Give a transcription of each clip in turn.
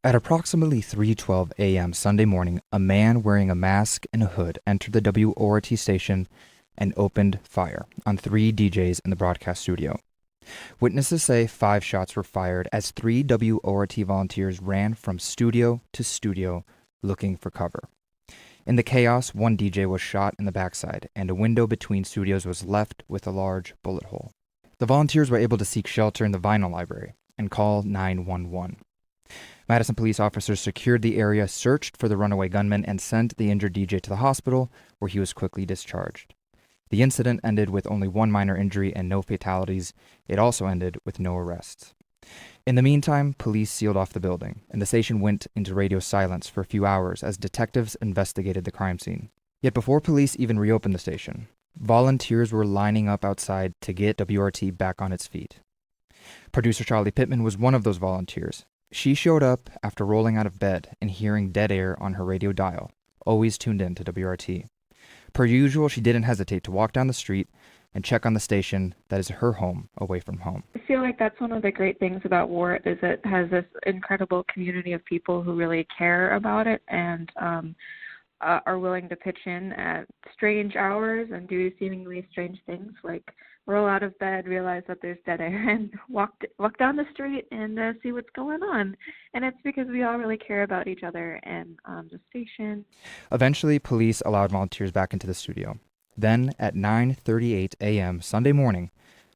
At approximately 3:12 a.m. Sunday morning, a man wearing a mask and a hood entered the WORT station and opened fire on 3 DJs in the broadcast studio. Witnesses say 5 shots were fired as 3 WORT volunteers ran from studio to studio looking for cover. In the chaos, 1 DJ was shot in the backside, and a window between studios was left with a large bullet hole. The volunteers were able to seek shelter in the vinyl library and call 911. Madison police officers secured the area, searched for the runaway gunman, and sent the injured DJ to the hospital, where he was quickly discharged. The incident ended with only 1 minor injury and no fatalities. It also ended with no arrests. In the meantime, police sealed off the building, and the station went into radio silence for a few hours as detectives investigated the crime scene. Yet before police even reopened the station, volunteers were lining up outside to get WRT back on its feet. Producer Charlie Pittman was one of those volunteers. She showed up after rolling out of bed and hearing dead air on her radio dial, always tuned in to WRT. Per usual, she didn't hesitate to walk down the street and check on the station that is her home away from home. I feel like that's one of the great things about WORT is it has this incredible community of people who really care about it and are willing to pitch in at strange hours and do seemingly strange things like roll out of bed, realize that there's dead air, and walk down the street and see what's going on. And it's because we all really care about each other and the station. Eventually, police allowed volunteers back into the studio. Then, at 9:38 a.m. Sunday morning,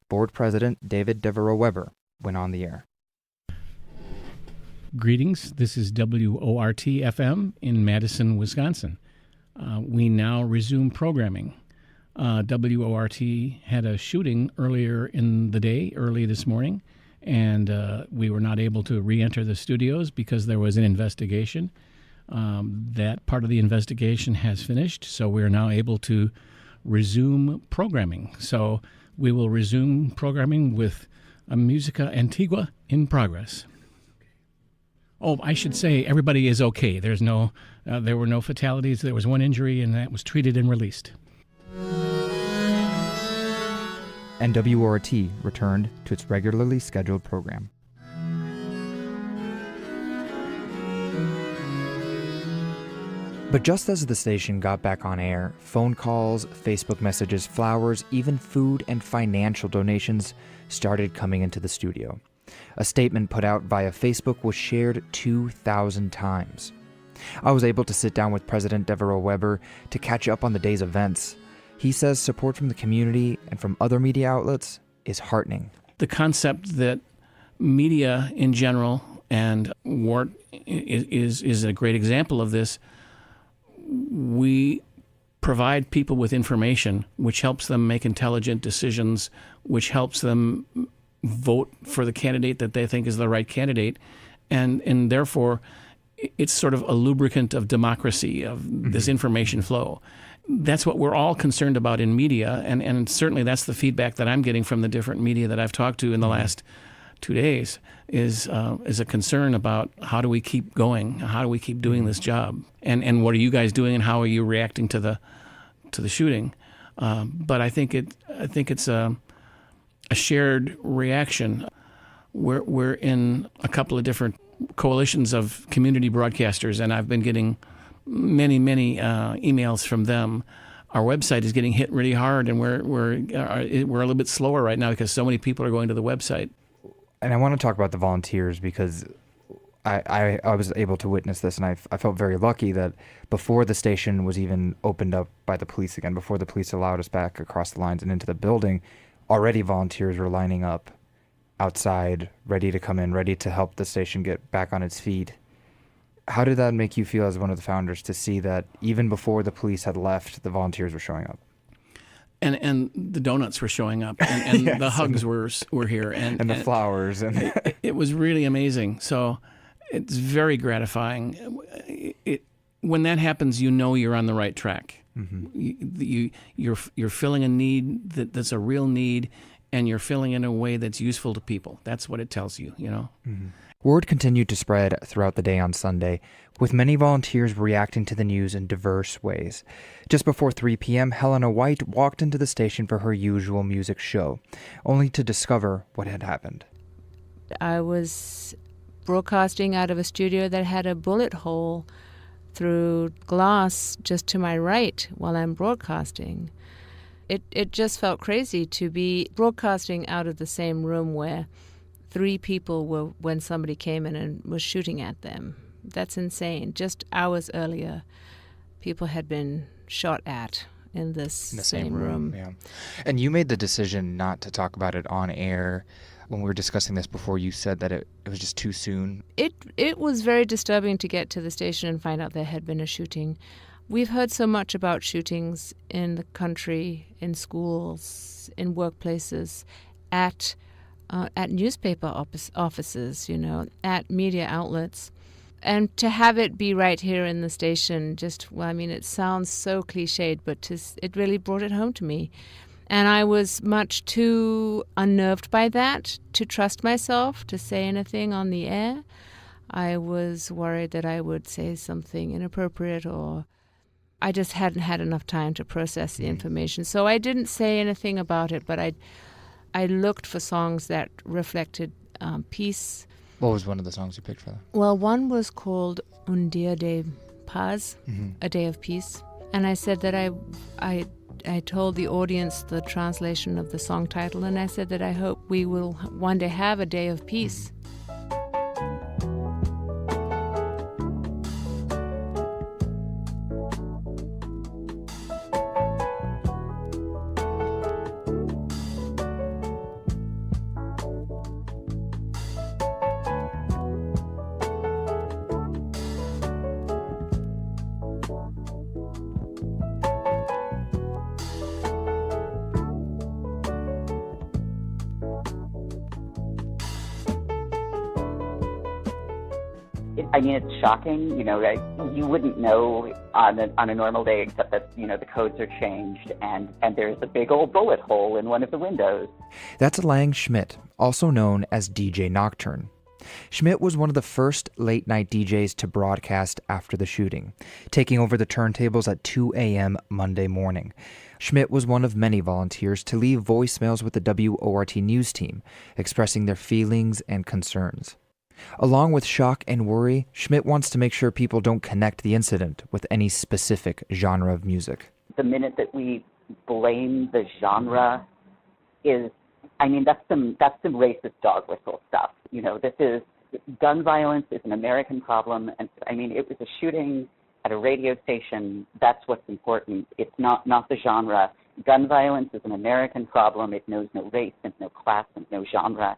board president David Devereaux Weber went on the air. Greetings. This is WORT FM in Madison, Wisconsin. We now resume programming. WORT had a shooting earlier in the day, early this morning, and we were not able to re-enter the studios because there was an investigation. That part of the investigation has finished, so we are now able to resume programming. So we will resume programming with a Musica Antigua in progress. Oh, I should say everybody is okay. There were no fatalities. There was 1 injury, and that was treated and released. And WORT returned to its regularly scheduled program. But just as the station got back on air, phone calls, Facebook messages, flowers, even food and financial donations started coming into the studio. A statement put out via Facebook was shared 2,000 times. I was able to sit down with President Devereaux Weber to catch up on the day's events. He says support from the community and from other media outlets is heartening. The concept that media in general, and WORT is a great example of this, we provide people with information which helps them make intelligent decisions, which helps them vote for the candidate that they think is the right candidate, and therefore it's sort of a lubricant of democracy, of this information flow. That's what we're all concerned about in media, and certainly that's the feedback that I'm getting from the different media that I've talked to in the last 2 days, is a concern about how do we keep going, how do we keep doing this job, and what are you guys doing, and how are you reacting to the shooting? But I think it's a shared reaction. We're in a couple of different coalitions of community broadcasters, and I've been getting many emails from them. Our website is getting hit really hard, and we're a little bit slower right now because so many people are going to the website. And I want to talk about the volunteers because I was able to witness this, and I felt very lucky that before the station was even opened up by the police again, before the police allowed us back across the lines and into the building, already volunteers were lining up outside, ready to come in, ready to help the station get back on its feet. How did that make you feel as one of the founders to see that even before the police had left, the volunteers were showing up? And the donuts were showing up, and yes, the hugs were here, and the flowers, and it was really amazing. So it's very gratifying. When that happens, you know you're on the right track. Mm-hmm. You're filling a need that's a real need, and you're filling in a way that's useful to people. That's what it tells you, you know. Mm-hmm. Word continued to spread throughout the day on Sunday, with many volunteers reacting to the news in diverse ways. Just before 3 p.m., Helena White walked into the station for her usual music show, only to discover what had happened. I was broadcasting out of a studio that had a bullet hole through glass just to my right while I'm broadcasting. It just felt crazy to be broadcasting out of the same room where 3 people were when somebody came in and was shooting at them. That's insane. Just hours earlier, people had been shot at in the same room. Yeah. And you made the decision not to talk about it on air. When we were discussing this before, you said that it was just too soon. It was very disturbing to get to the station and find out there had been a shooting. We've heard so much about shootings in the country, in schools, in workplaces, at newspaper offices, at media outlets. And to have it be right here in the station, it sounds so cliched, but it really brought it home to me. And I was much too unnerved by that to trust myself to say anything on the air. I was worried that I would say something inappropriate, or I just hadn't had enough time to process the information. So I didn't say anything about it, but I looked for songs that reflected peace. What was one of the songs you picked for that? Well, one was called Un Dia de Paz, A Day of Peace. And I said that I told the audience the translation of the song title, and I said that I hope we will one day have a day of peace. It's shocking, you wouldn't know on a normal day, except that, the codes are changed and there's a big old bullet hole in one of the windows. That's Lang Schmidt, also known as DJ Nocturne. Schmidt was one of the first late-night DJs to broadcast after the shooting, taking over the turntables at 2 a.m. Monday morning. Schmidt was one of many volunteers to leave voicemails with the WORT news team, expressing their feelings and concerns. Along with shock and worry, Schmidt wants to make sure people don't connect the incident with any specific genre of music. The minute that we blame the genre that's some racist dog whistle stuff. This is gun violence is an American problem, and it was a shooting at a radio station. That's what's important. It's not the genre. Gun violence is an American problem. It knows no race and no class and no genre.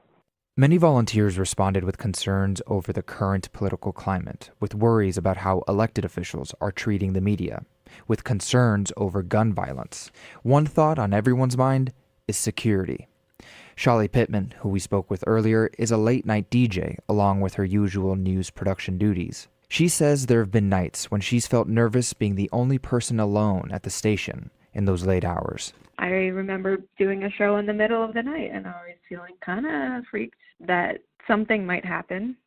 Many volunteers responded with concerns over the current political climate, with worries about how elected officials are treating the media, with concerns over gun violence. One thought on everyone's mind is security. Shali Pittman, who we spoke with earlier, is a late-night DJ along with her usual news production duties. She says there have been nights when she's felt nervous being the only person alone at the station in those late hours. I remember doing a show in the middle of the night, and I was feeling kind of freaked that something might happen,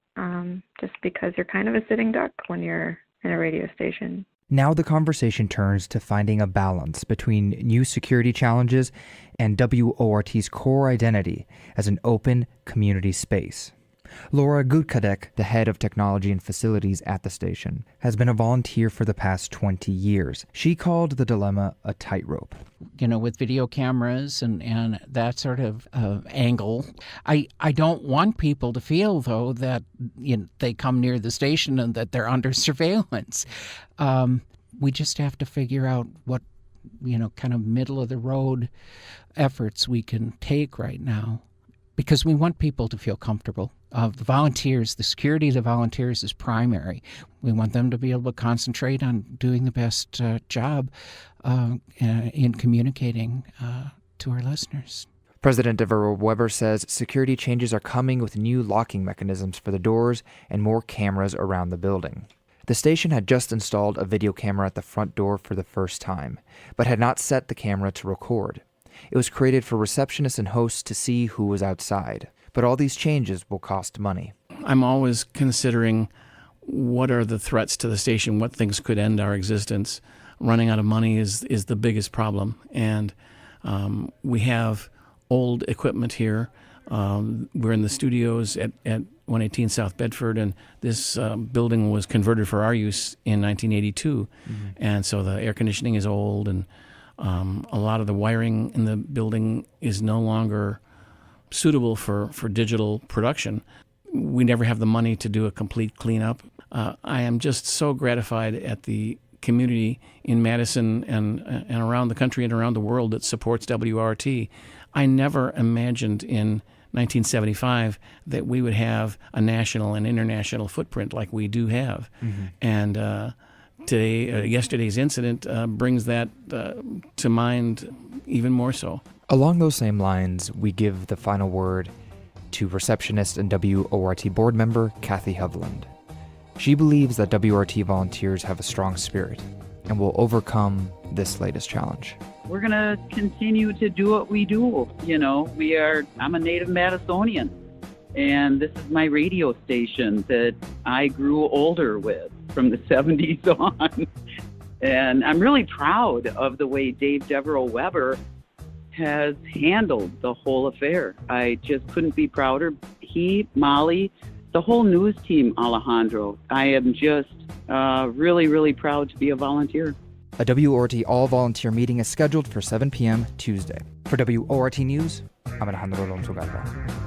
just because you're kind of a sitting duck when you're in a radio station. Now the conversation turns to finding a balance between new security challenges and WORT's core identity as an open community space. Laura Gudkadek, the head of technology and facilities at the station, has been a volunteer for the past 20 years. She called the dilemma a tightrope. With video cameras and that sort of angle, I don't want people to feel, though, that they come near the station and that they're under surveillance. We just have to figure out what, kind of middle-of-the-road efforts we can take right now, because we want people to feel comfortable. The volunteers, the security of the volunteers is primary. We want them to be able to concentrate on doing the best job in communicating to our listeners. President Deborah Weber says security changes are coming with new locking mechanisms for the doors and more cameras around the building. The station had just installed a video camera at the front door for the first time, but had not set the camera to record. It was created for receptionists and hosts to see who was outside. But all these changes will cost money. I'm always considering what are the threats to the station, what things could end our existence. Running out of money is the biggest problem. And we have old equipment here. We're in the studios at 118 South Bedford, and this building was converted for our use in 1982. And so the air conditioning is old, and a lot of the wiring in the building is no longer suitable for digital production. We never have the money to do a complete cleanup. I am just so gratified at the community in Madison and around the country and around the world that supports WORT. I never imagined in 1975 that we would have a national and international footprint like we do have. And yesterday's incident brings that to mind even more so. Along those same lines, we give the final word to receptionist and WORT board member Kathy Hovland. She believes that WORT volunteers have a strong spirit and will overcome this latest challenge. We're going to continue to do what we do. I'm a native Madisonian, and this is my radio station that I grew older with from the 70s on. And I'm really proud of the way Dave Devereaux Weber has handled the whole affair. I just couldn't be prouder. He, Molly, the whole news team, Alejandro. I am just really, really proud to be a volunteer. A WORT all-volunteer meeting is scheduled for 7 p.m. Tuesday. For WORT News, I'm Alejandro Alonso Garza.